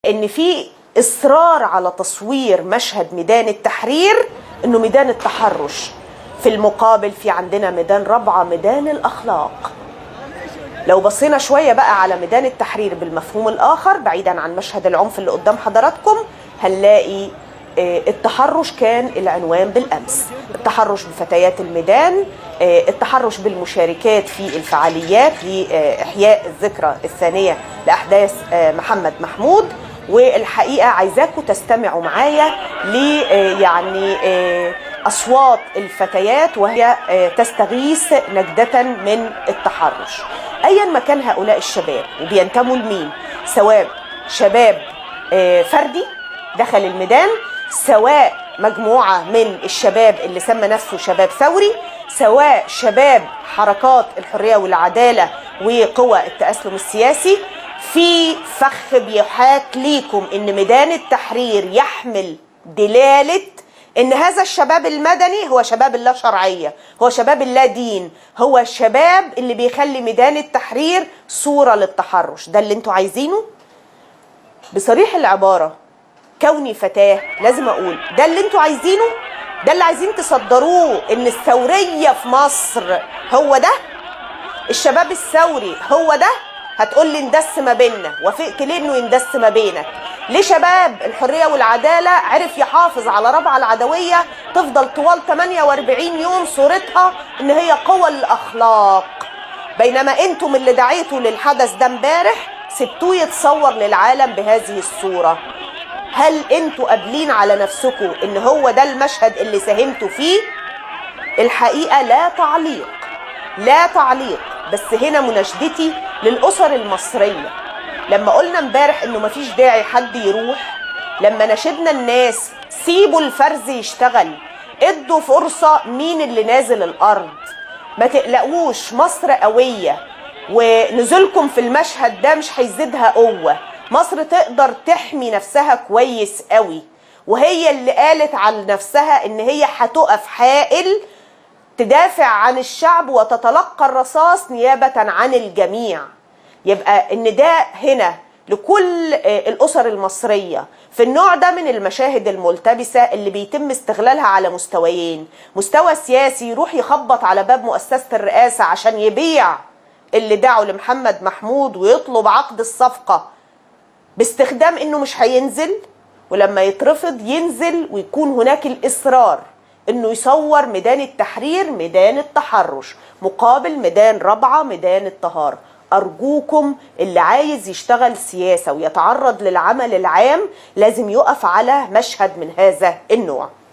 ان في اصرار على تصوير مشهد ميدان التحرير انه ميدان التحرش. في المقابل في عندنا ميدان رابعة، ميدان الاخلاق. لو بصينا شوية بقى على ميدان التحرير بالمفهوم الاخر بعيدا عن مشهد العنف اللي قدام حضراتكم، هنلاقي التحرش كان العنوان بالامس. التحرش بفتيات الميدان، التحرش بالمشاركات في الفعاليات لاحياء الذكرى الثانيه لاحداث محمد محمود. والحقيقه عايزاكم تستمعوا معايا ل يعني اصوات الفتيات وهي تستغيث نجدة من التحرش. ايا ما كان هؤلاء الشباب وبينتموا لمين، سواء شباب فردي دخل الميدان، سواء مجموعة من الشباب اللي سمى نفسه شباب ثوري، سواء شباب حركات الحرية والعدالة وقوى التأسلم السياسي، في فخ بيحاك ليكم ان ميدان التحرير يحمل دلالة ان هذا الشباب المدني هو شباب اللا شرعية، هو شباب اللا دين، هو الشباب اللي بيخلي ميدان التحرير صورة للتحرش. ده اللي انتوا عايزينه؟ بصريح العبارة كوني فتاة لازم اقول ده اللي انتوا عايزينه؟ ده اللي عايزين تصدروه ان الثورية في مصر هو ده؟ الشباب الثوري هو ده؟ هتقول لي اندس ما بيننا، وافقت ليه انه يندس ما بينك؟ ليه شباب الحرية والعدالة عرف يحافظ على رابعة العدوية تفضل طوال 48 يوم صورتها ان هي قوى الاخلاق، بينما انتم اللي دعيتوا للحدث ده امبارح سبتوه يتصور للعالم بهذه الصورة؟ هل انتوا قابلين على نفسكم ان هو ده المشهد اللي ساهمتوا فيه؟ الحقيقة لا تعليق، لا تعليق. بس هنا مناشدتي للأسر المصرية، لما قلنا امبارح انه مفيش داعي حد يروح، لما ناشدنا الناس سيبوا الفرز يشتغل، ادوا فرصة مين اللي نازل الارض، ما تقلقوش، مصر قوية ونزولكم في المشهد ده مش هيزيدها قوة. مصر تقدر تحمي نفسها كويس قوي، وهي اللي قالت عن نفسها ان هي هتقف حائل تدافع عن الشعب وتتلقى الرصاص نيابة عن الجميع. يبقى النداء هنا لكل الأسر المصرية في النوع ده من المشاهد الملتبسة اللي بيتم استغلالها على مستويين، مستوى سياسي يروح يخبط على باب مؤسسة الرئاسة عشان يبيع اللي دعوا لمحمد محمود ويطلب عقد الصفقة باستخدام انه مش هينزل، ولما يترفض ينزل ويكون هناك الإصرار انه يصور ميدان التحرير ميدان التحرش مقابل ميدان رابعة ميدان الطهارة. أرجوكم اللي عايز يشتغل سياسة ويتعرض للعمل العام لازم يقف على مشهد من هذا النوع.